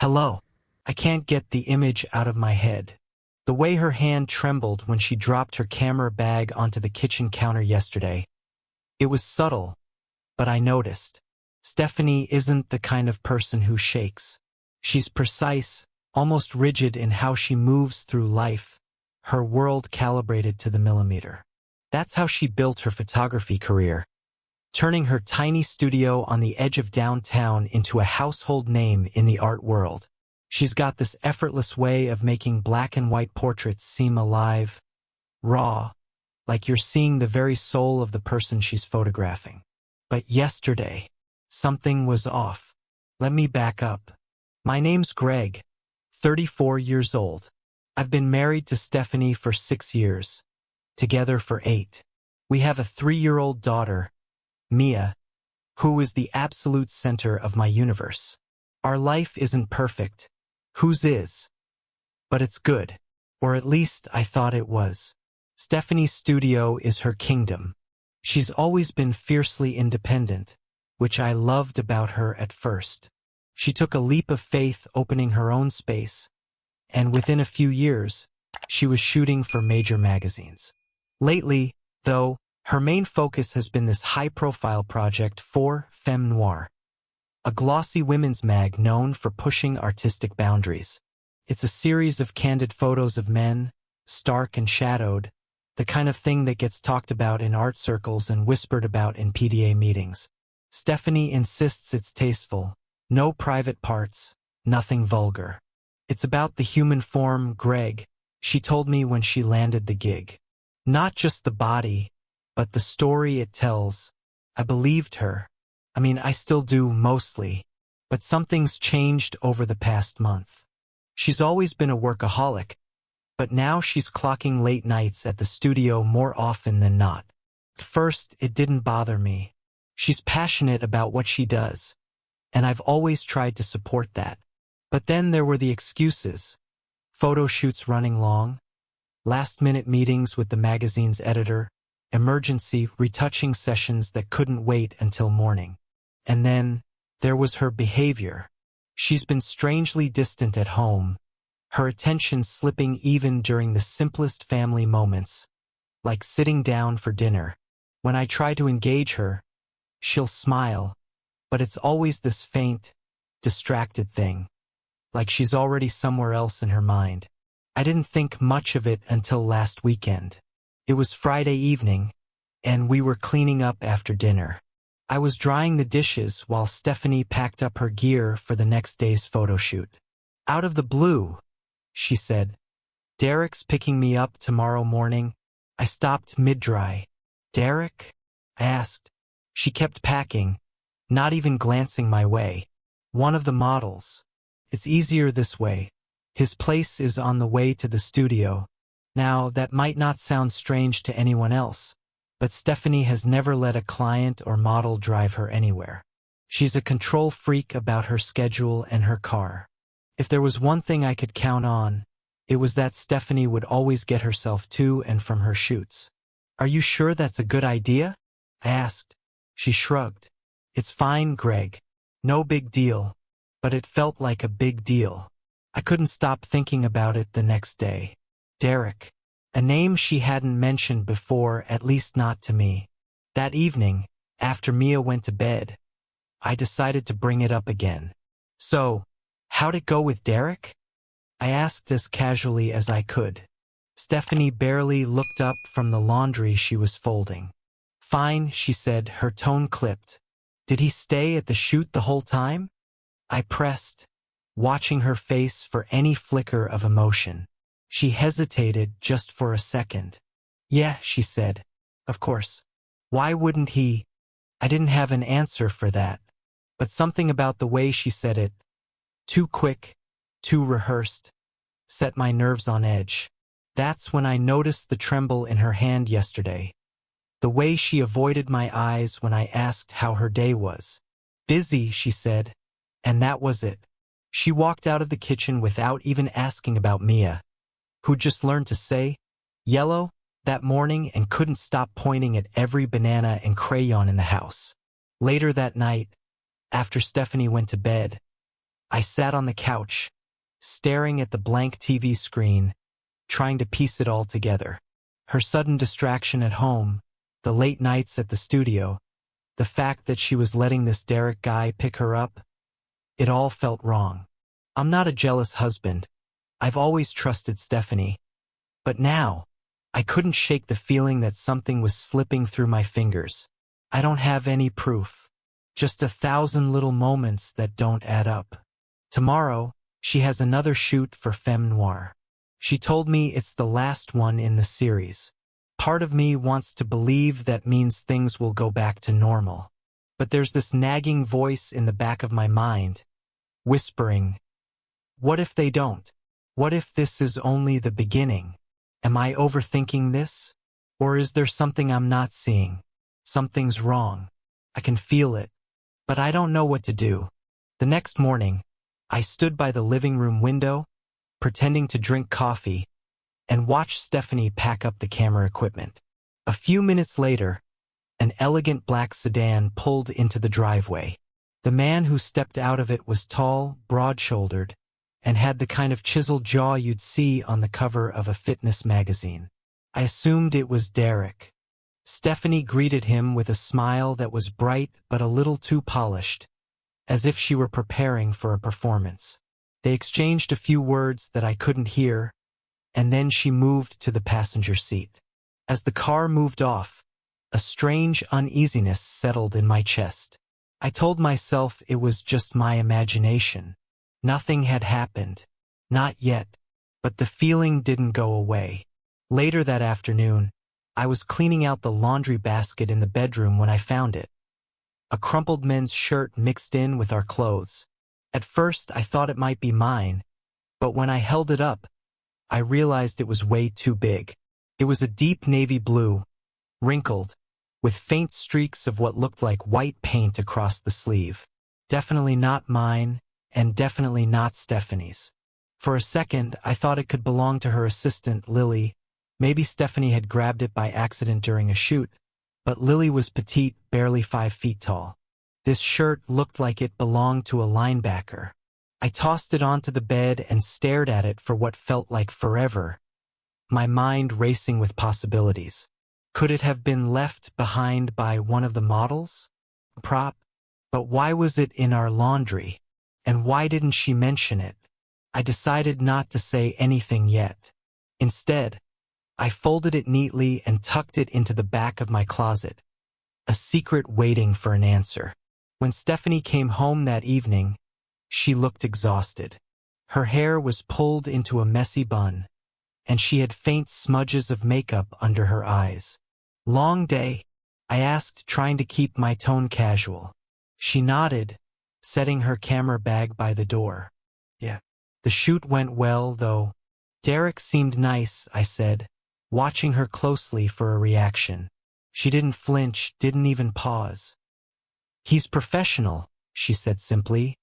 Hello. I can't get the image out of my head. The way her hand trembled when she dropped her camera bag onto the kitchen counter yesterday. It was subtle, but I noticed. Stephanie isn't the kind of person who shakes. She's precise, almost rigid in how she moves through life, her world calibrated to the millimeter. That's how she built her photography career, turning her tiny studio on the edge of downtown into a household name in the art world. She's got this effortless way of making black and white portraits seem alive, raw, like you're seeing the very soul of the person she's photographing. But yesterday, something was off. Let me back up. My name's Greg, 34 years old. I've been married to Stephanie for 6 years, together for 8. We have a 3-year-old daughter, Mia, who is the absolute center of my universe. Our life isn't perfect. Whose is? But it's good. Or at least I thought it was. Stephanie's studio is her kingdom. She's always been fiercely independent, which I loved about her at first. She took a leap of faith opening her own space, and within a few years, she was shooting for major magazines. Lately, though, her main focus has been this high-profile project for Femme Noir, a glossy women's mag known for pushing artistic boundaries. It's a series of candid photos of men, stark and shadowed, the kind of thing that gets talked about in art circles and whispered about in PDA meetings. Stephanie insists it's tasteful, no private parts, nothing vulgar. It's about the human form, Greg, she told me when she landed the gig. Not just the body, but the story it tells. I believed her. I still do mostly, but something's changed over the past month. She's always been a workaholic, but now she's clocking late nights at the studio more often than not. At first, it didn't bother me. She's passionate about what she does, and I've always tried to support that. But then there were the excuses. Photo shoots running long, last-minute meetings with the magazine's editor, emergency retouching sessions that couldn't wait until morning. And then, there was her behavior. She's been strangely distant at home, her attention slipping even during the simplest family moments, like sitting down for dinner. When I try to engage her, she'll smile, but it's always this faint, distracted thing, like she's already somewhere else in her mind. I didn't think much of it until last weekend. It was Friday evening, and we were cleaning up after dinner. I was drying the dishes while Stephanie packed up her gear for the next day's photo shoot. Out of the blue, she said, "Derek's picking me up tomorrow morning." I stopped mid-dry. "Derek?" I asked. She kept packing, not even glancing my way. "One of the models. It's easier this way. His place is on the way to the studio." Now, that might not sound strange to anyone else, but Stephanie has never let a client or model drive her anywhere. She's a control freak about her schedule and her car. If there was one thing I could count on, it was that Stephanie would always get herself to and from her shoots. "Are you sure that's a good idea?" I asked. She shrugged. "It's fine, Greg. No big deal." But it felt like a big deal. I couldn't stop thinking about it the next day. Derek. A name she hadn't mentioned before, at least not to me. That evening, after Mia went to bed, I decided to bring it up again. "So, how'd it go with Derek?" I asked as casually as I could. Stephanie barely looked up from the laundry she was folding. "Fine," she said, her tone clipped. "Did he stay at the shoot the whole time?" I pressed, watching her face for any flicker of emotion. She hesitated just for a second. "Yeah," she said. "Of course. Why wouldn't he?" I didn't have an answer for that, but something about the way she said it, too quick, too rehearsed, set my nerves on edge. That's when I noticed the tremble in her hand yesterday, the way she avoided my eyes when I asked how her day was. "Busy," she said, and that was it. She walked out of the kitchen without even asking about Mia, who just learned to say yellow that morning and couldn't stop pointing at every banana and crayon in the house. Later that night, after Stephanie went to bed, I sat on the couch, staring at the blank TV screen, trying to piece it all together. Her sudden distraction at home, the late nights at the studio, the fact that she was letting this Derek guy pick her up, it all felt wrong. I'm not a jealous husband. I've always trusted Stephanie. But now, I couldn't shake the feeling that something was slipping through my fingers. I don't have any proof. Just 1,000 little moments that don't add up. Tomorrow, she has another shoot for Femme Noir. She told me it's the last one in the series. Part of me wants to believe that means things will go back to normal. But there's this nagging voice in the back of my mind, whispering, what if they don't? What if this is only the beginning? Am I overthinking this? Or is there something I'm not seeing? Something's wrong. I can feel it, but I don't know what to do. The next morning, I stood by the living room window, pretending to drink coffee, and watched Stephanie pack up the camera equipment. A few minutes later, an elegant black sedan pulled into the driveway. The man who stepped out of it was tall, broad-shouldered, and had the kind of chiseled jaw you'd see on the cover of a fitness magazine. I assumed it was Derek. Stephanie greeted him with a smile that was bright but a little too polished, as if she were preparing for a performance. They exchanged a few words that I couldn't hear, and then she moved to the passenger seat. As the car moved off, a strange uneasiness settled in my chest. I told myself it was just my imagination. Nothing had happened. Not yet. But the feeling didn't go away. Later that afternoon, I was cleaning out the laundry basket in the bedroom when I found it. A crumpled men's shirt mixed in with our clothes. At first, I thought it might be mine, but when I held it up, I realized it was way too big. It was a deep navy blue, wrinkled, with faint streaks of what looked like white paint across the sleeve. Definitely not mine, and definitely not Stephanie's. For a second, I thought it could belong to her assistant, Lily. Maybe Stephanie had grabbed it by accident during a shoot, but Lily was petite, barely 5 feet tall. This shirt looked like it belonged to a linebacker. I tossed it onto the bed and stared at it for what felt like forever, my mind racing with possibilities. Could it have been left behind by one of the models? Prop? But why was it in our laundry? And why didn't she mention it? I decided not to say anything yet. Instead, I folded it neatly and tucked it into the back of my closet, a secret waiting for an answer. When Stephanie came home that evening, she looked exhausted. Her hair was pulled into a messy bun, and she had faint smudges of makeup under her eyes. Long day, I asked, trying to keep my tone casual. She nodded, setting her camera bag by the door. Yeah. The shoot went well, though. Derek seemed nice, I said, watching her closely for a reaction. She didn't flinch, didn't even pause. He's professional, she said simply,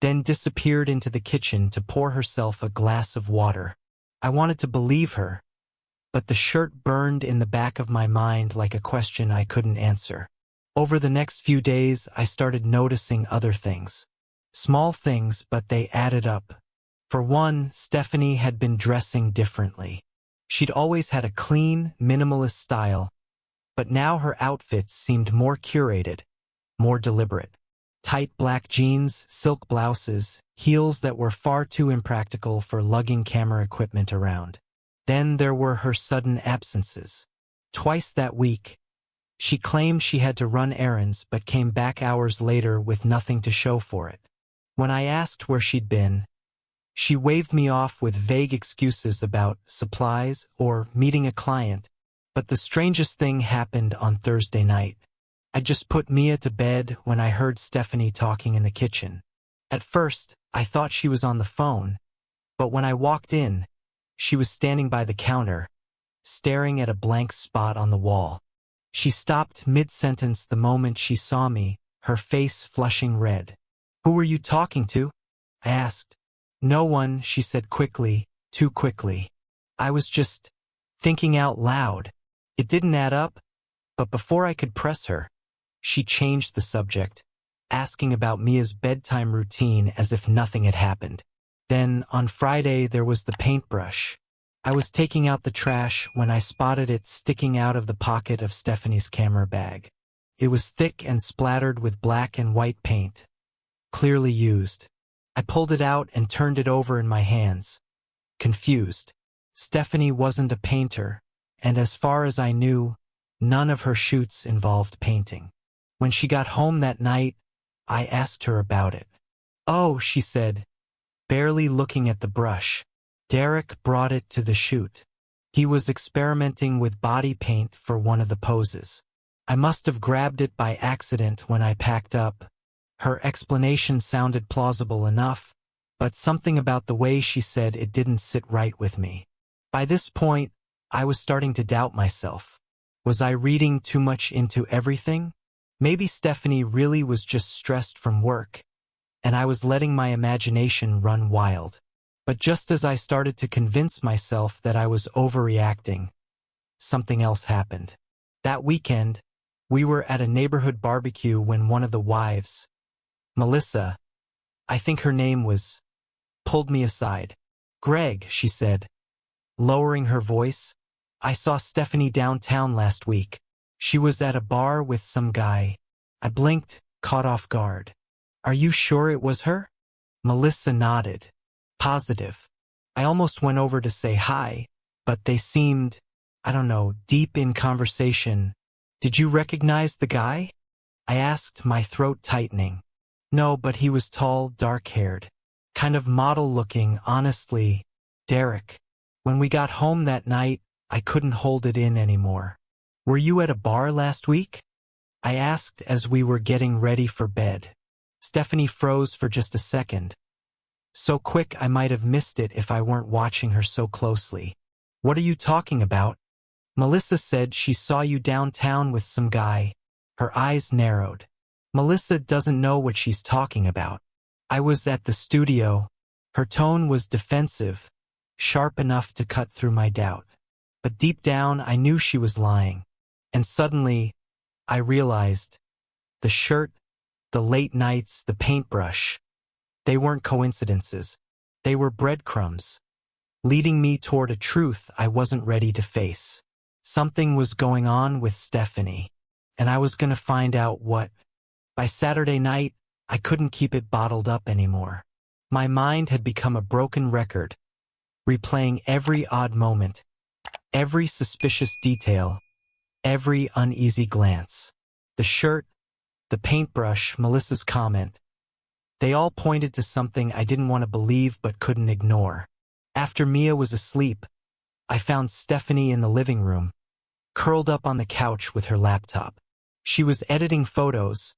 then disappeared into the kitchen to pour herself a glass of water. I wanted to believe her, but the shirt burned in the back of my mind like a question I couldn't answer. Over the next few days, I started noticing other things. Small things, but they added up. For one, Stephanie had been dressing differently. She'd always had a clean, minimalist style, but now her outfits seemed more curated, more deliberate. Tight black jeans, silk blouses, heels that were far too impractical for lugging camera equipment around. Then there were her sudden absences. Twice that week, she claimed she had to run errands but came back hours later with nothing to show for it. When I asked where she'd been, she waved me off with vague excuses about supplies or meeting a client, but the strangest thing happened on Thursday night. I just put Mia to bed when I heard Stephanie talking in the kitchen. At first, I thought she was on the phone, but when I walked in, she was standing by the counter, staring at a blank spot on the wall. She stopped mid-sentence the moment she saw me, her face flushing red. "Who were you talking to?" I asked. "No one," she said quickly, too quickly. I was just thinking out loud. It didn't add up, but before I could press her, she changed the subject. asking about Mia's bedtime routine as if nothing had happened. Then, on Friday, there was the paintbrush. I was taking out the trash when I spotted it sticking out of the pocket of Stephanie's camera bag. It was thick and splattered with black and white paint, clearly used. I pulled it out and turned it over in my hands, confused. Stephanie wasn't a painter, and as far as I knew, none of her shoots involved painting. When she got home that night, I asked her about it. "Oh," she said, barely looking at the brush. "Derek brought it to the shoot. He was experimenting with body paint for one of the poses. I must have grabbed it by accident when I packed up." Her explanation sounded plausible enough, but something about the way she said it didn't sit right with me. By this point, I was starting to doubt myself. Was I reading too much into everything? Maybe Stephanie really was just stressed from work, and I was letting my imagination run wild. But just as I started to convince myself that I was overreacting, something else happened. That weekend, we were at a neighborhood barbecue when one of the wives, Melissa, I think her name was, pulled me aside. "Greg," she said, lowering her voice, "I saw Stephanie downtown last week. She was at a bar with some guy." I blinked, caught off guard. "Are you sure it was her?" Melissa nodded. "Positive. I almost went over to say hi, but they seemed, I don't know, deep in conversation." "Did you recognize the guy?" I asked, my throat tightening. "No, but he was tall, dark-haired. Kind of model-looking, honestly. Derek." When we got home that night, I couldn't hold it in anymore. "Were you at a bar last week?" I asked as we were getting ready for bed. Stephanie froze for just a second. So quick I might have missed it if I weren't watching her so closely. "What are you talking about?" "Melissa said she saw you downtown with some guy." Her eyes narrowed. "Melissa doesn't know what she's talking about. I was at the studio." Her tone was defensive, sharp enough to cut through my doubt. But deep down I knew she was lying. And suddenly, I realized, the shirt, the late nights, the paintbrush, they weren't coincidences. They were breadcrumbs, leading me toward a truth I wasn't ready to face. Something was going on with Stephanie, and I was going to find out what. By Saturday night, I couldn't keep it bottled up anymore. My mind had become a broken record, replaying every odd moment, every suspicious detail, every uneasy glance. The shirt, the paintbrush, Melissa's comment, they all pointed to something I didn't want to believe but couldn't ignore. After Mia was asleep, I found Stephanie in the living room, curled up on the couch with her laptop. She was editing photos,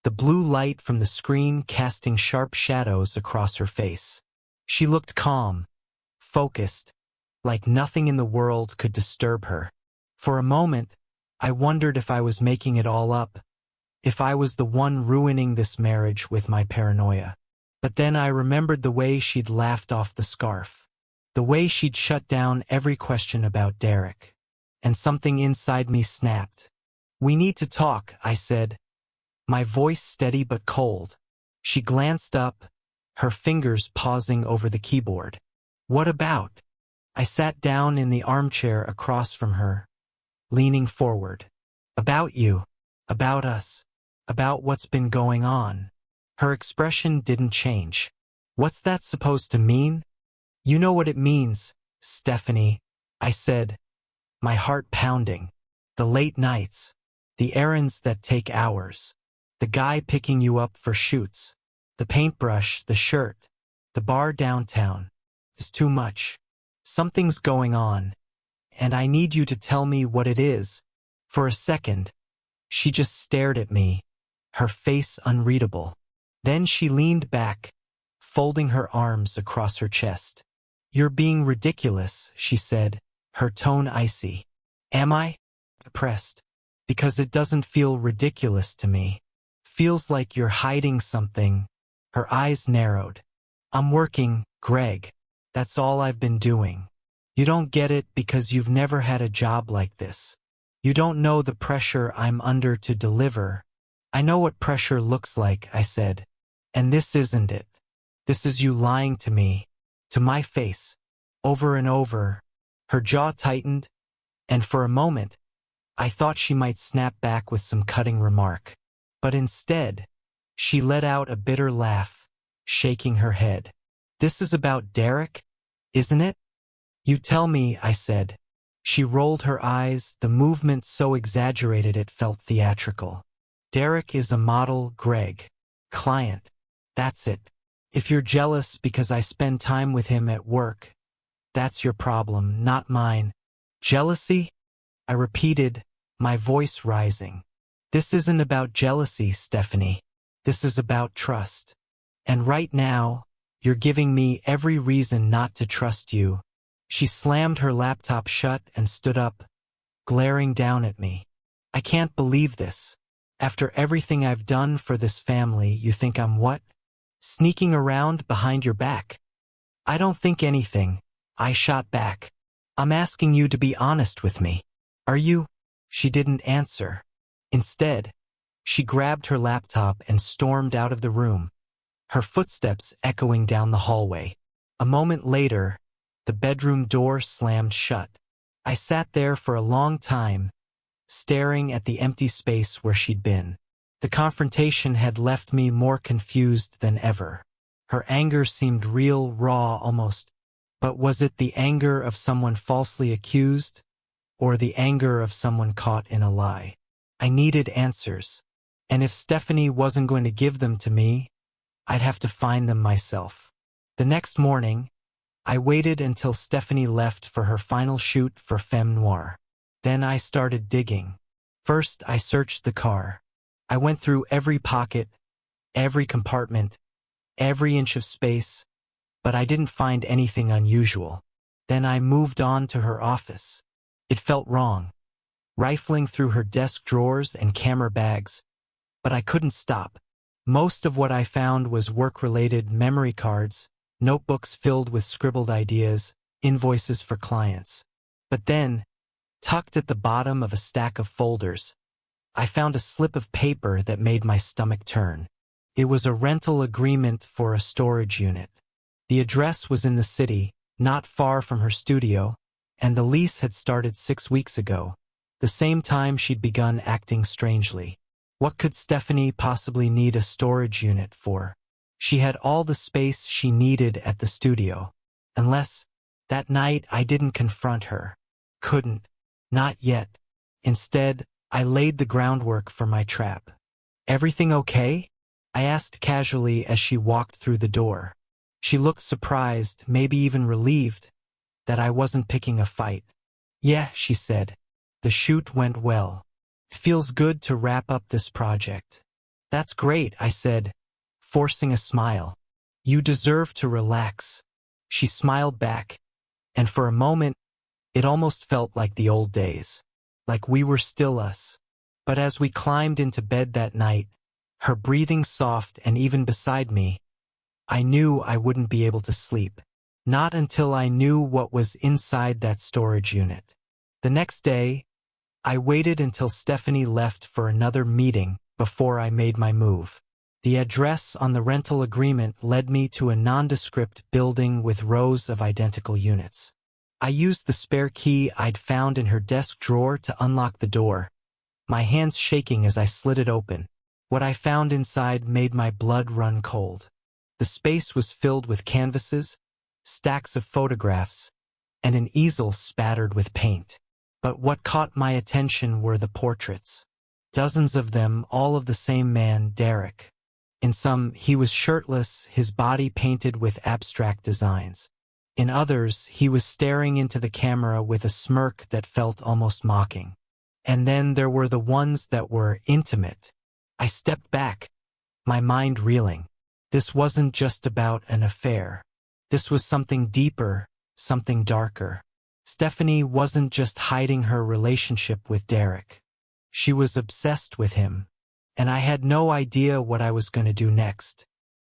the blue light from the screen casting sharp shadows across her face. She looked calm, focused, like nothing in the world could disturb her. For a moment, I wondered if I was making it all up, if I was the one ruining this marriage with my paranoia. But then I remembered the way she'd laughed off the scarf, the way she'd shut down every question about Derek. And something inside me snapped. "We need to talk," I said, my voice steady but cold. She glanced up, her fingers pausing over the keyboard. "What about?" I sat down in the armchair across from her, leaning forward. "About you, about us, about what's been going on." Her expression didn't change. "What's that supposed to mean?" "You know what it means, Stephanie," I said, my heart pounding. "The late nights, the errands that take hours, the guy picking you up for shoots, the paintbrush, the shirt, the bar downtown. It's too much. Something's going on, and I need you to tell me what it is." For a second, she just stared at me, her face unreadable. Then she leaned back, folding her arms across her chest. "You're being ridiculous," she said, her tone icy. "Am I?" Depressed. "Because it doesn't feel ridiculous to me. Feels like you're hiding something." Her eyes narrowed. "I'm working, Greg. That's all I've been doing. You don't get it because you've never had a job like this. You don't know the pressure I'm under to deliver, I know what pressure looks like, I said. And this isn't it. This is you lying to me, to my face, over and over. Her jaw tightened, and for a moment, I thought she might snap back with some cutting remark. But instead, she let out a bitter laugh, shaking her head. This is about Derek, isn't it? You tell me, I said. She rolled her eyes, the movement so exaggerated it felt theatrical. Derek is a model, Greg. Client. That's it. If you're jealous because I spend time with him at work, that's your problem, not mine. Jealousy? I repeated, my voice rising. This isn't about jealousy, Stephanie. This is about trust. And right now, you're giving me every reason not to trust you. She slammed her laptop shut and stood up, glaring down at me. I can't believe this. After everything I've done for this family, you think I'm what? Sneaking around behind your back? I don't think anything. I shot back. I'm asking you to be honest with me. Are you? She didn't answer. Instead, she grabbed her laptop and stormed out of the room, her footsteps echoing down the hallway. A moment later, the bedroom door slammed shut. I sat there for a long time, staring at the empty space where she'd been. The confrontation had left me more confused than ever. Her anger seemed real, raw almost. But was it the anger of someone falsely accused, or the anger of someone caught in a lie? I needed answers. And if Stephanie wasn't going to give them to me, I'd have to find them myself. The next morning, I waited until Stephanie left for her final shoot for Femme Noir. Then I started digging. First, I searched the car. I went through every pocket, every compartment, every inch of space, but I didn't find anything unusual. Then I moved on to her office. It felt wrong, rifling through her desk drawers and camera bags, but I couldn't stop. Most of what I found was work-related memory cards, notebooks filled with scribbled ideas, invoices for clients. But then, tucked at the bottom of a stack of folders, I found a slip of paper that made my stomach turn. It was a rental agreement for a storage unit. The address was in the city, not far from her studio, and the lease had started 6 weeks ago, the same time she'd begun acting strangely. What could Stephanie possibly need a storage unit for? She had all the space she needed at the studio. Unless, that night I didn't confront her. Couldn't. Not yet. Instead, I laid the groundwork for my trap. Everything okay? I asked casually as she walked through the door. She looked surprised, maybe even relieved, that I wasn't picking a fight. Yeah, she said. The shoot went well. Feels good to wrap up this project. That's great, I said, forcing a smile. You deserve to relax. She smiled back, and for a moment, it almost felt like the old days, like we were still us. But as we climbed into bed that night, her breathing soft and even beside me, I knew I wouldn't be able to sleep. Not until I knew what was inside that storage unit. The next day, I waited until Stephanie left for another meeting before I made my move. The address on the rental agreement led me to a nondescript building with rows of identical units. I used the spare key I'd found in her desk drawer to unlock the door, my hands shaking as I slid it open. What I found inside made my blood run cold. The space was filled with canvases, stacks of photographs, and an easel spattered with paint. But what caught my attention were the portraits. Dozens of them, all of the same man, Derek. In some, he was shirtless, his body painted with abstract designs. In others, he was staring into the camera with a smirk that felt almost mocking. And then there were the ones that were intimate. I stepped back, my mind reeling. This wasn't just about an affair. This was something deeper, something darker. Stephanie wasn't just hiding her relationship with Derek. She was obsessed with him, and I had no idea what I was going to do next.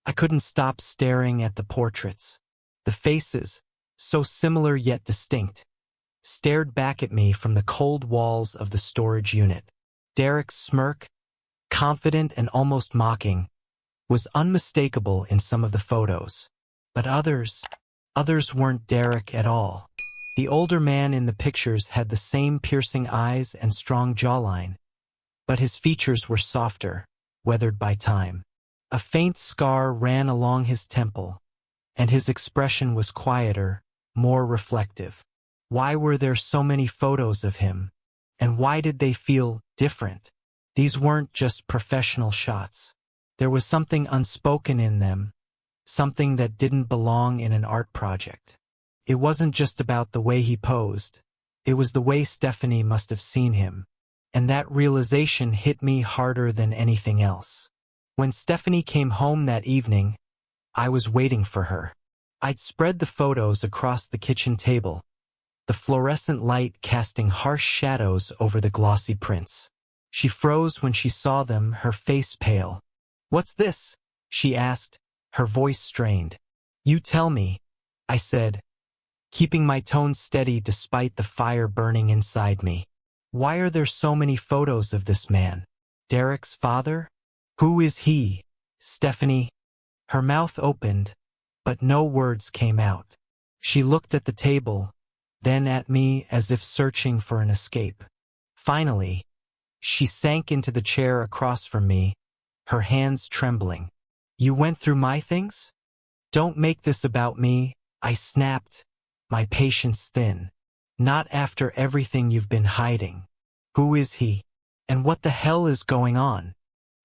I couldn't stop staring at the portraits. The faces, so similar yet distinct, stared back at me from the cold walls of the storage unit. Derek's smirk, confident and almost mocking, was unmistakable in some of the photos. But others weren't Derek at all. The older man in the pictures had the same piercing eyes and strong jawline, but his features were softer, weathered by time. A faint scar ran along his temple, and his expression was quieter, more reflective. Why were there so many photos of him? And why did they feel different? These weren't just professional shots. There was something unspoken in them, something that didn't belong in an art project. It wasn't just about the way he posed. It was the way Stephanie must have seen him. And that realization hit me harder than anything else. When Stephanie came home that evening, I was waiting for her. I'd spread the photos across the kitchen table, the fluorescent light casting harsh shadows over the glossy prints. She froze when she saw them, her face pale. "What's this?" she asked, her voice strained. "You tell me," I said, keeping my tone steady despite the fire burning inside me. "Why are there so many photos of this man? Derek's father? Who is he?" Stephanie. Her mouth opened, but no words came out. She looked at the table, then at me as if searching for an escape. Finally, she sank into the chair across from me, her hands trembling. "You went through my things? Don't make this about me," I snapped, my patience thin. "Not after everything you've been hiding. Who is he? And what the hell is going on?"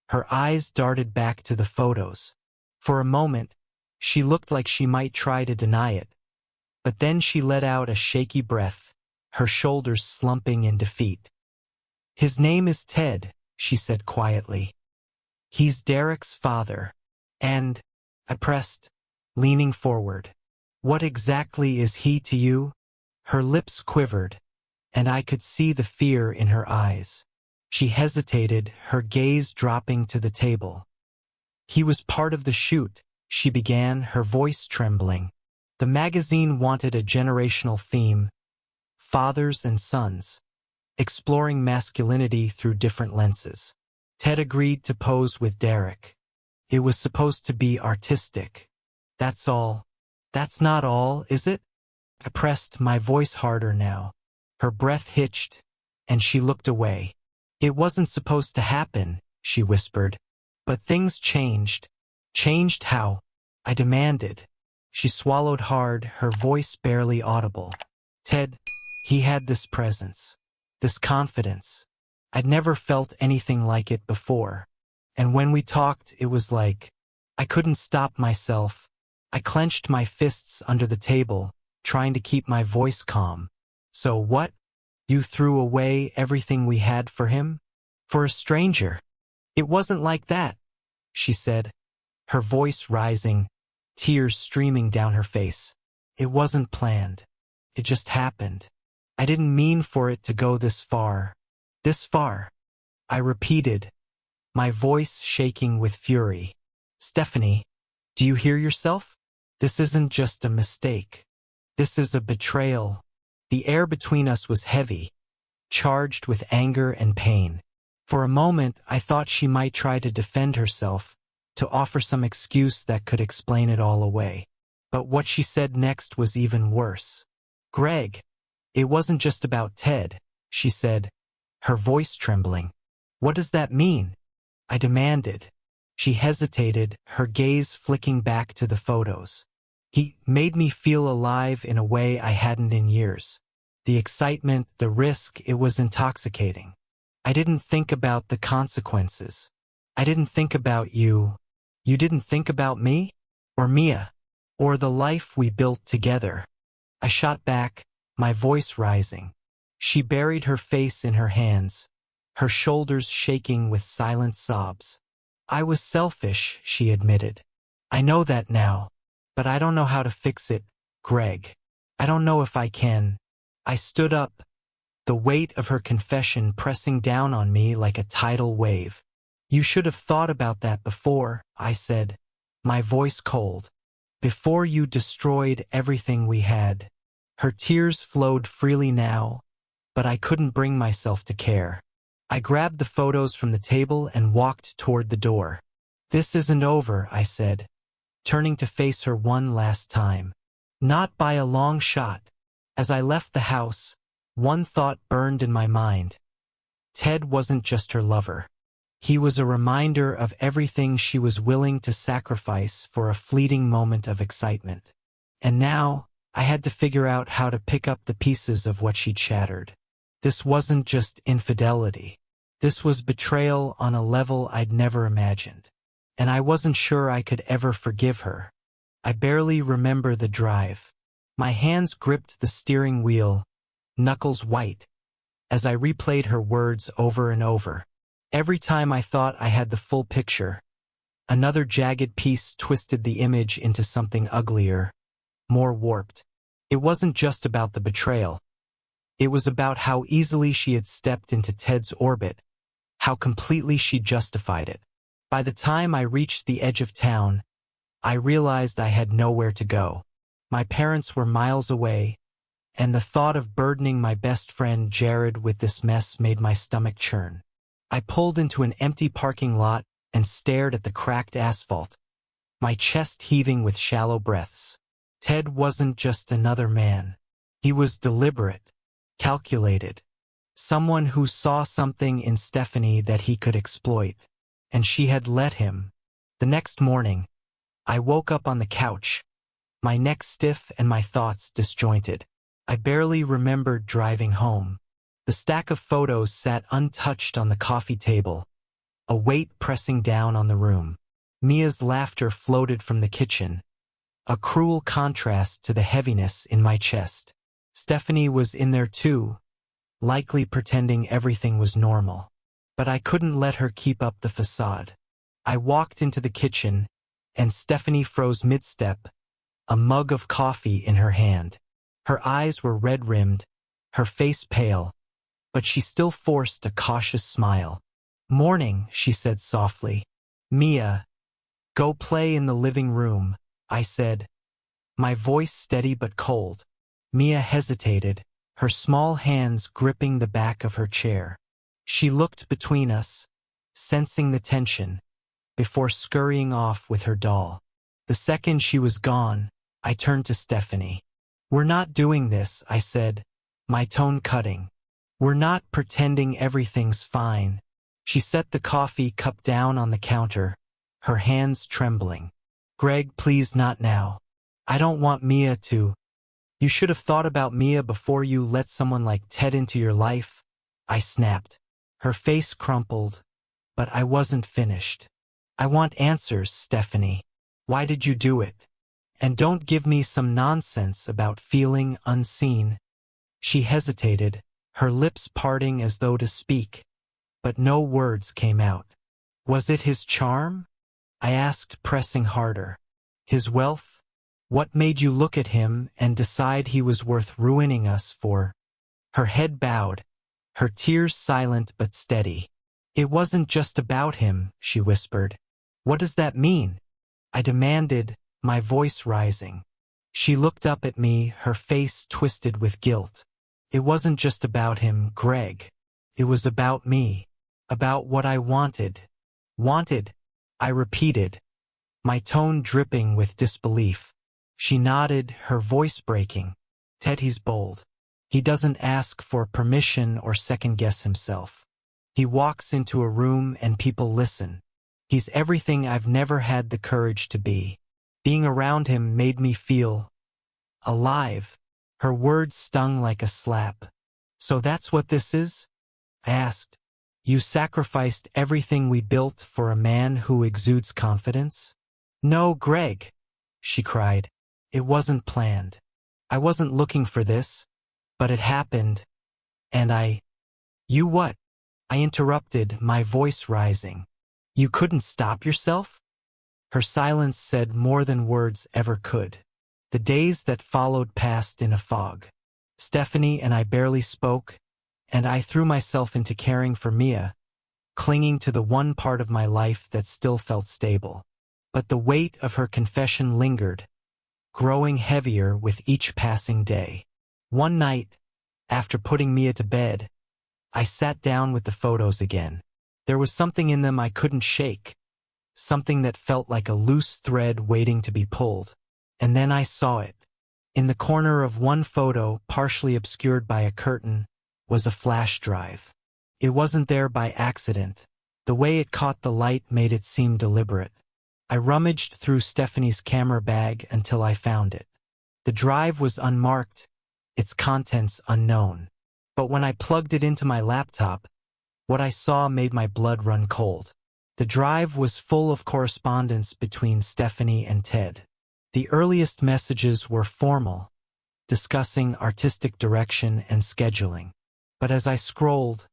Her eyes darted back to the photos. For a moment, she looked like she might try to deny it. But then she let out a shaky breath, her shoulders slumping in defeat. "His name is Ted," she said quietly. "He's Derek's father. And," I pressed, leaning forward, "what exactly is he to you?" Her lips quivered, and I could see the fear in her eyes. She hesitated, her gaze dropping to the table. "He was part of the shoot," she began, her voice trembling. "The magazine wanted a generational theme, fathers and sons, exploring masculinity through different lenses. Ted agreed to pose with Derek. It was supposed to be artistic. That's all. That's not all, is it?" I pressed, my voice harder now. Her breath hitched, and she looked away. "It wasn't supposed to happen," she whispered. "But things changed." "Changed how?" I demanded. She swallowed hard, her voice barely audible. "Ted, he had this presence, this confidence. I'd never felt anything like it before. And when we talked, it was like I couldn't stop myself. I clenched my fists under the table, trying to keep my voice calm. So what? You threw away everything we had for him? For a stranger?" "It wasn't like that," she said, her voice rising, tears streaming down her face. "It wasn't planned. It just happened. I didn't mean for it to go this far." "This far," I repeated, my voice shaking with fury. "Stephanie, do you hear yourself? This isn't just a mistake. This is a betrayal." The air between us was heavy, charged with anger and pain. For a moment, I thought she might try to defend herself, to offer some excuse that could explain it all away. But what she said next was even worse. "Greg, it wasn't just about Ted," she said, her voice trembling. "What does that mean?" I demanded. She hesitated, her gaze flicking back to the photos. "He made me feel alive in a way I hadn't in years. The excitement, the risk, it was intoxicating. I didn't think about the consequences. I didn't think about you. You didn't think about me? Or Mia? Or the life we built together?" I shot back, my voice rising. She buried her face in her hands, her shoulders shaking with silent sobs. "I was selfish," she admitted. "I know that now, but I don't know how to fix it, Greg. I don't know if I can." I stood up, the weight of her confession pressing down on me like a tidal wave. "You should have thought about that before," I said, my voice cold. "Before you destroyed everything we had." Her tears flowed freely now, but I couldn't bring myself to care. I grabbed the photos from the table and walked toward the door. "This isn't over," I said, turning to face her one last time. Not by a long shot. As I left the house, one thought burned in my mind. Ted wasn't just her lover. He was a reminder of everything she was willing to sacrifice for a fleeting moment of excitement. And now, I had to figure out how to pick up the pieces of what she'd shattered. This wasn't just infidelity. This was betrayal on a level I'd never imagined. And I wasn't sure I could ever forgive her. I barely remember the drive. My hands gripped the steering wheel, knuckles white, as I replayed her words over and over. Every time I thought I had the full picture, another jagged piece twisted the image into something uglier, more warped. It wasn't just about the betrayal. It was about how easily she had stepped into Ted's orbit, how completely she justified it. By the time I reached the edge of town, I realized I had nowhere to go. My parents were miles away, and the thought of burdening my best friend Jared with this mess made my stomach churn. I pulled into an empty parking lot and stared at the cracked asphalt, my chest heaving with shallow breaths. Ted wasn't just another man. He was deliberate, calculated, someone who saw something in Stephanie that he could exploit, and she had let him. The next morning, I woke up on the couch, my neck stiff and my thoughts disjointed. I barely remembered driving home. The stack of photos sat untouched on the coffee table, a weight pressing down on the room. Mia's laughter floated from the kitchen, a cruel contrast to the heaviness in my chest. Stephanie was in there too, likely pretending everything was normal. But I couldn't let her keep up the facade. I walked into the kitchen, and Stephanie froze mid-step, a mug of coffee in her hand. Her eyes were red-rimmed, her face pale, but she still forced a cautious smile. "Morning," she said softly. "Mia, go play in the living room," I said, my voice steady but cold. Mia hesitated, her small hands gripping the back of her chair. She looked between us, sensing the tension, before scurrying off with her doll. The second she was gone, I turned to Stephanie. "We're not doing this," I said, my tone cutting. "We're not pretending everything's fine." She set the coffee cup down on the counter, her hands trembling. "Greg, please not now. I don't want Mia to." "You should have thought about Mia before you let someone like Ted into your life," I snapped. Her face crumpled, but I wasn't finished. "I want answers, Stephanie. Why did you do it? And don't give me some nonsense about feeling unseen." She hesitated, her lips parting as though to speak, but no words came out. "Was it his charm?" I asked, pressing harder. "His wealth? What made you look at him and decide he was worth ruining us for?" Her head bowed, her tears silent but steady. "It wasn't just about him," she whispered. "What does that mean?" I demanded, my voice rising. She looked up at me, her face twisted with guilt. "It wasn't just about him, Greg. It was about me. About what I wanted." "Wanted?" I repeated, my tone dripping with disbelief. She nodded, her voice breaking. "Ted, he's bold. He doesn't ask for permission or second-guess himself. He walks into a room and people listen. He's everything I've never had the courage to be. Being around him made me feel alive." Her words stung like a slap. "So that's what this is?" I asked. "You sacrificed everything we built for a man who exudes confidence?" "No, Greg," she cried. "It wasn't planned. I wasn't looking for this, but it happened, and You what?" I interrupted, my voice rising. "You couldn't stop yourself?" Her silence said more than words ever could. The days that followed passed in a fog. Stephanie and I barely spoke, and I threw myself into caring for Mia, clinging to the one part of my life that still felt stable. But the weight of her confession lingered, growing heavier with each passing day. One night, after putting Mia to bed, I sat down with the photos again. There was something in them I couldn't shake, something that felt like a loose thread waiting to be pulled. And then I saw it. In the corner of one photo, partially obscured by a curtain, was a flash drive. It wasn't there by accident. The way it caught the light made it seem deliberate. I rummaged through Stephanie's camera bag until I found it. The drive was unmarked, its contents unknown. But when I plugged it into my laptop, what I saw made my blood run cold. The drive was full of correspondence between Stephanie and Ted. The earliest messages were formal, discussing artistic direction and scheduling. But as I scrolled,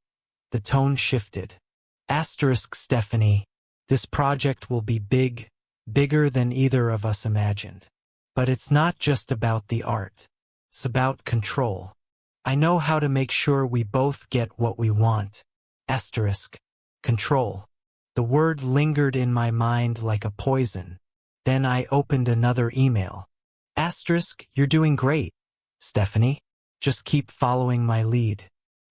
the tone shifted. Asterisk Stephanie, this project will be big, bigger than either of us imagined. But it's not just about the art. It's about control. I know how to make sure we both get what we want. Asterisk. Control. The word lingered in my mind like a poison. Then I opened another email. Asterisk, you're doing great, Stephanie. Just keep following my lead.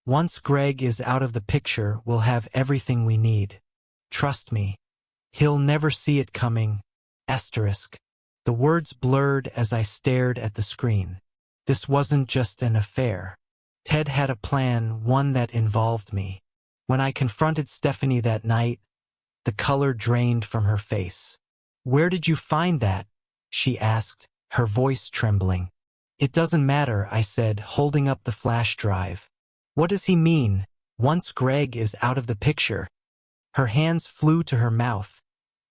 Once Greg is out of the picture, we'll have everything we need. Trust me. He'll never see it coming. Asterisk. The words blurred as I stared at the screen. This wasn't just an affair. Ted had a plan, one that involved me. When I confronted Stephanie that night, the color drained from her face. Where did you find that? She asked, her voice trembling. It doesn't matter, I said, holding up the flash drive. What does he mean? Once Greg is out of the picture. Her hands flew to her mouth,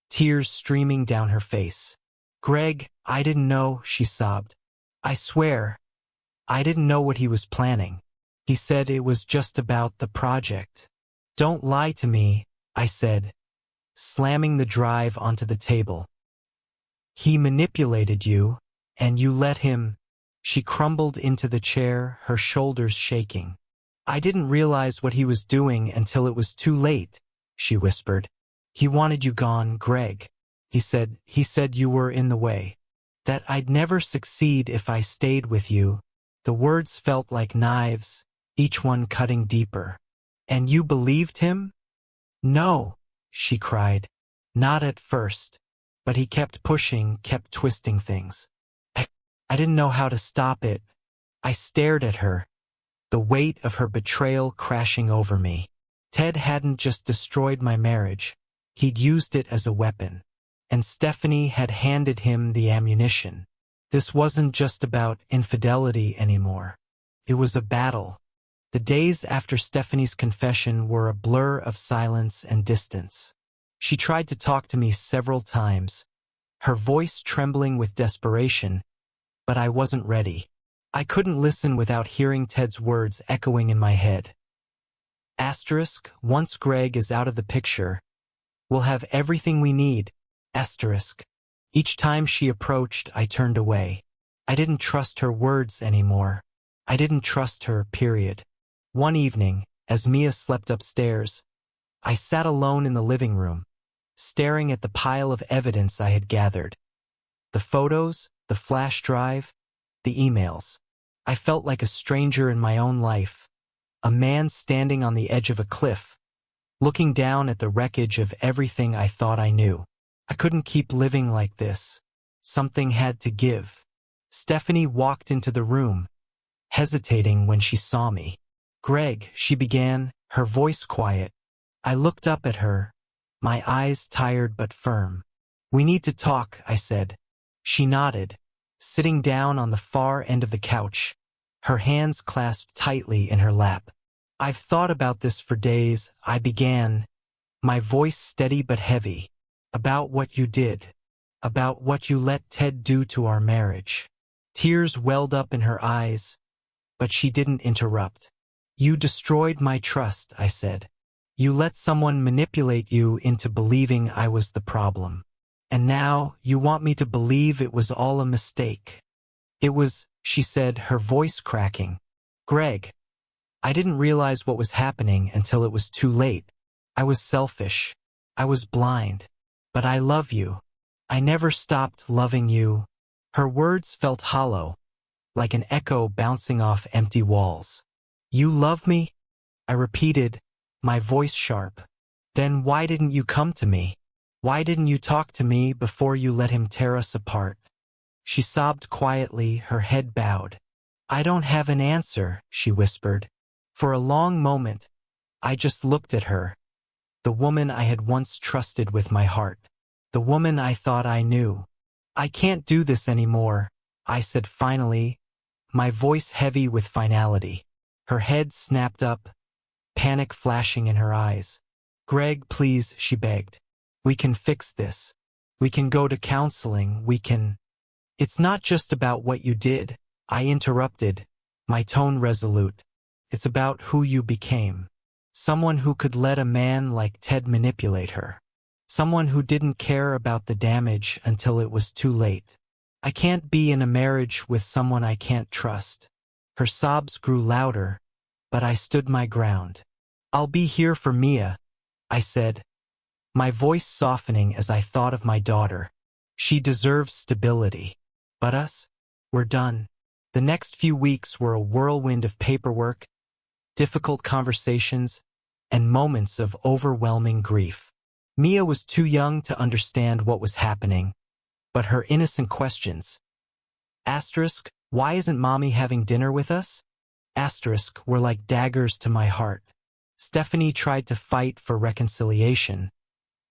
tears streaming down her face. Greg, I didn't know, she sobbed. I swear, I didn't know what he was planning. He said it was just about the project. Don't lie to me, I said, slamming the drive onto the table. He manipulated you, and you let him. She crumbled into the chair, her shoulders shaking. I didn't realize what he was doing until it was too late, she whispered. He wanted you gone, Greg. He said you were in the way. That I'd never succeed if I stayed with you. The words felt like knives, each one cutting deeper. And you believed him? No, she cried. Not at first. But he kept pushing, kept twisting things. I didn't know how to stop it. I stared at her, the weight of her betrayal crashing over me. Ted hadn't just destroyed my marriage. He'd used it as a weapon. And Stephanie had handed him the ammunition. This wasn't just about infidelity anymore. It was a battle. The days after Stephanie's confession were a blur of silence and distance. She tried to talk to me several times, her voice trembling with desperation, but I wasn't ready. I couldn't listen without hearing Ted's words echoing in my head. Asterisk, once Greg is out of the picture, we'll have everything we need. Asterisk. Each time she approached, I turned away. I didn't trust her words anymore. I didn't trust her, period. One evening, as Mia slept upstairs, I sat alone in the living room, staring at the pile of evidence I had gathered. The photos, the flash drive, the emails. I felt like a stranger in my own life, a man standing on the edge of a cliff, looking down at the wreckage of everything I thought I knew. I couldn't keep living like this. Something had to give. Stephanie walked into the room, hesitating when she saw me. Greg, she began, her voice quiet. I looked up at her, my eyes tired but firm. We need to talk, I said. She nodded, sitting down on the far end of the couch, her hands clasped tightly in her lap. I've thought about this for days, I began, my voice steady but heavy. About what you did, about what you let Ted do to our marriage. Tears welled up in her eyes, but she didn't interrupt. You destroyed my trust, I said. You let someone manipulate you into believing I was the problem. And now you want me to believe it was all a mistake. It was, she said, her voice cracking. Greg, I didn't realize what was happening until it was too late. I was selfish. I was blind. But I love you. I never stopped loving you. Her words felt hollow, like an echo bouncing off empty walls. You love me? I repeated, my voice sharp. Then why didn't you come to me? Why didn't you talk to me before you let him tear us apart? She sobbed quietly, her head bowed. I don't have an answer, she whispered. For a long moment, I just looked at her, the woman I had once trusted with my heart, the woman I thought I knew. I can't do this anymore, I said finally, my voice heavy with finality. Her head snapped up, panic flashing in her eyes. Greg, please, she begged. We can fix this. We can go to counseling, we can… It's not just about what you did, I interrupted, my tone resolute. It's about who you became. Someone who could let a man like Ted manipulate her. Someone who didn't care about the damage until it was too late. I can't be in a marriage with someone I can't trust. Her sobs grew louder, but I stood my ground. I'll be here for Mia, I said, my voice softening as I thought of my daughter. She deserves stability. But us? We're done. The next few weeks were a whirlwind of paperwork, difficult conversations, and moments of overwhelming grief. Mia was too young to understand what was happening, but her innocent questions. Asterisk, why isn't mommy having dinner with us? Asterisk were like daggers to my heart. Stephanie tried to fight for reconciliation,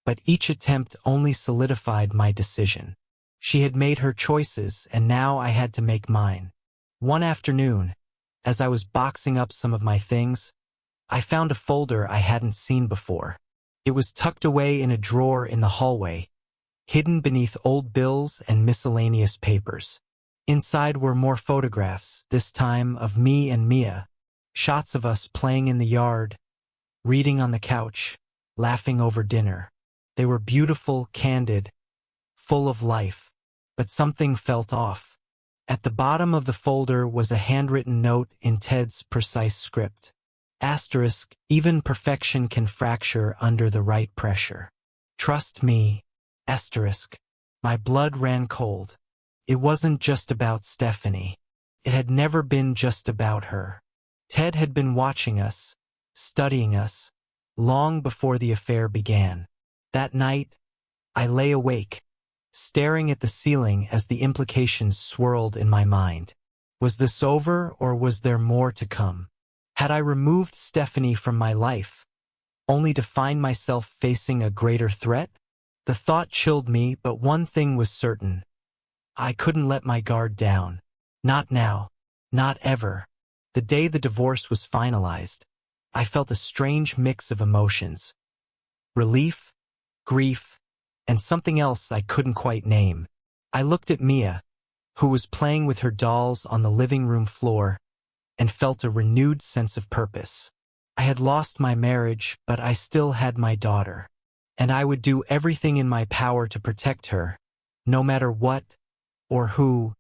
but each attempt only solidified my decision. She had made her choices, and now I had to make mine. One afternoon, as I was boxing up some of my things, I found a folder I hadn't seen before. It was tucked away in a drawer in the hallway, hidden beneath old bills and miscellaneous papers. Inside were more photographs, this time of me and Mia, shots of us playing in the yard, reading on the couch, laughing over dinner. They were beautiful, candid, full of life, but something felt off. At the bottom of the folder was a handwritten note in Ted's precise script. Asterisk, even perfection can fracture under the right pressure. Trust me. Asterisk. My blood ran cold. It wasn't just about Stephanie. It had never been just about her. Ted had been watching us, studying us, long before the affair began. That night, I lay awake, staring at the ceiling as the implications swirled in my mind. Was this over, or was there more to come? Had I removed Stephanie from my life, only to find myself facing a greater threat? The thought chilled me, but one thing was certain. I couldn't let my guard down. Not now. Not ever. The day the divorce was finalized, I felt a strange mix of emotions. Relief, grief, and something else I couldn't quite name. I looked at Mia, who was playing with her dolls on the living room floor, and felt a renewed sense of purpose. I had lost my marriage, but I still had my daughter, and I would do everything in my power to protect her, no matter what or who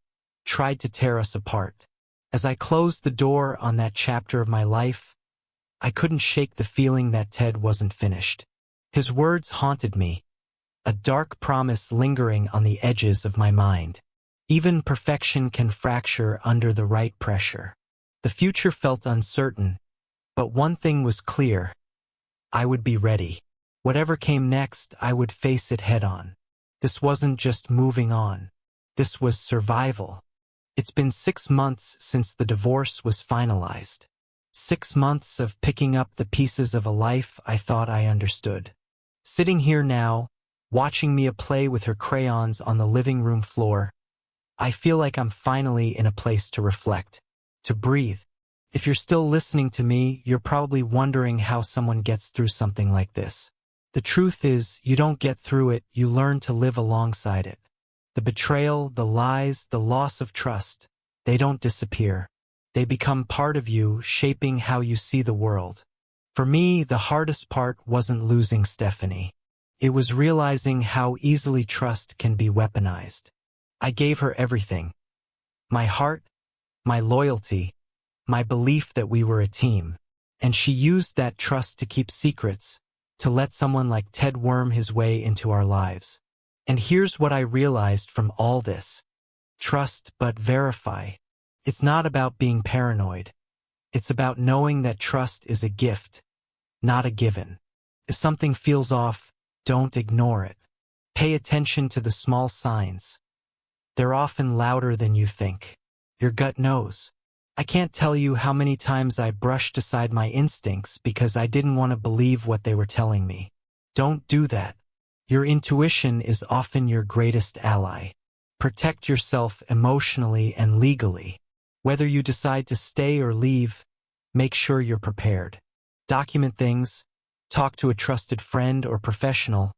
tried to tear us apart. As I closed the door on that chapter of my life, I couldn't shake the feeling that Ted wasn't finished. His words haunted me, a dark promise lingering on the edges of my mind. Even perfection can fracture under the right pressure. The future felt uncertain, but one thing was clear. I would be ready. Whatever came next, I would face it head-on. This wasn't just moving on. This was survival. It's been 6 months since the divorce was finalized. 6 months of picking up the pieces of a life I thought I understood. Sitting here now, watching Mia play with her crayons on the living room floor, I feel like I'm finally in a place to reflect, to breathe. If you're still listening to me, you're probably wondering how someone gets through something like this. The truth is, you don't get through it, you learn to live alongside it. The betrayal, the lies, the loss of trust, they don't disappear. They become part of you, shaping how you see the world. For me, the hardest part wasn't losing Stephanie. It was realizing how easily trust can be weaponized. I gave her everything. My heart, my loyalty, my belief that we were a team. And she used that trust to keep secrets, to let someone like Ted worm his way into our lives. And here's what I realized from all this. Trust but verify. It's not about being paranoid. It's about knowing that trust is a gift, not a given. If something feels off, don't ignore it. Pay attention to the small signs. They're often louder than you think. Your gut knows. I can't tell you how many times I brushed aside my instincts because I didn't want to believe what they were telling me. Don't do that. Your intuition is often your greatest ally. Protect yourself emotionally and legally. Whether you decide to stay or leave, make sure you're prepared. Document things, talk to a trusted friend or professional,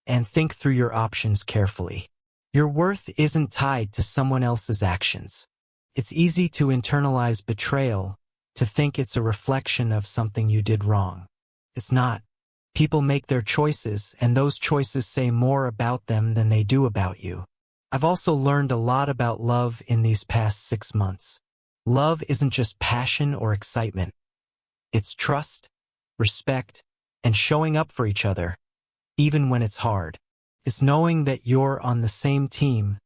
and think through your options carefully. Your worth isn't tied to someone else's actions. It's easy to internalize betrayal, to think it's a reflection of something you did wrong. It's not. People make their choices, and those choices say more about them than they do about you. I've also learned a lot about love in these past 6 months. Love isn't just passion or excitement. It's trust, respect, and showing up for each other, even when it's hard. It's knowing that you're on the same team,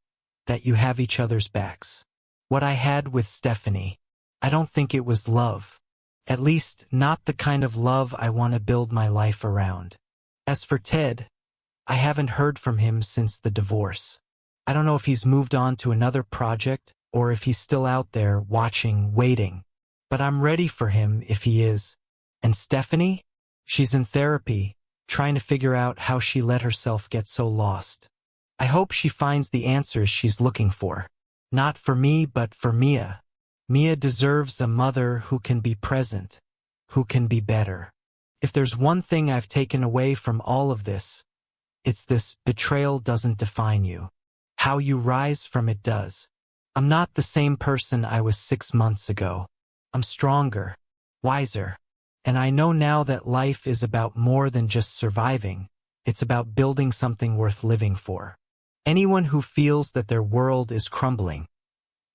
that you have each other's backs. What I had with Stephanie, I don't think it was love. At least, not the kind of love I want to build my life around. As for Ted, I haven't heard from him since the divorce. I don't know if he's moved on to another project or if he's still out there watching, waiting. But I'm ready for him if he is. And Stephanie? She's in therapy, trying to figure out how she let herself get so lost. I hope she finds the answers she's looking for. Not for me, but for Mia. Mia deserves a mother who can be present, who can be better. If there's one thing I've taken away from all of this, it's this: betrayal doesn't define you. How you rise from it does. I'm not the same person I was 6 months ago. I'm stronger, wiser, and I know now that life is about more than just surviving. It's about building something worth living for. Anyone who feels that their world is crumbling,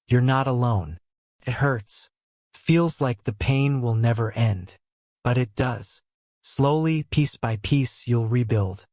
you're not alone. It hurts. Feels like the pain will never end. But it does. Slowly, piece by piece, you'll rebuild.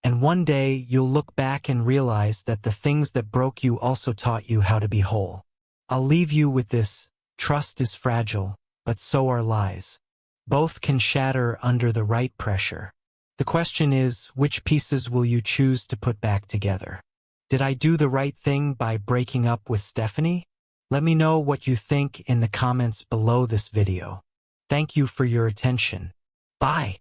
And one day, you'll look back and realize that the things that broke you also taught you how to be whole. I'll leave you with this: trust is fragile, but so are lies. Both can shatter under the right pressure. The question is, which pieces will you choose to put back together? Did I do the right thing by breaking up with Stephanie? Let me know what you think in the comments below this video. Thank you for your attention. Bye.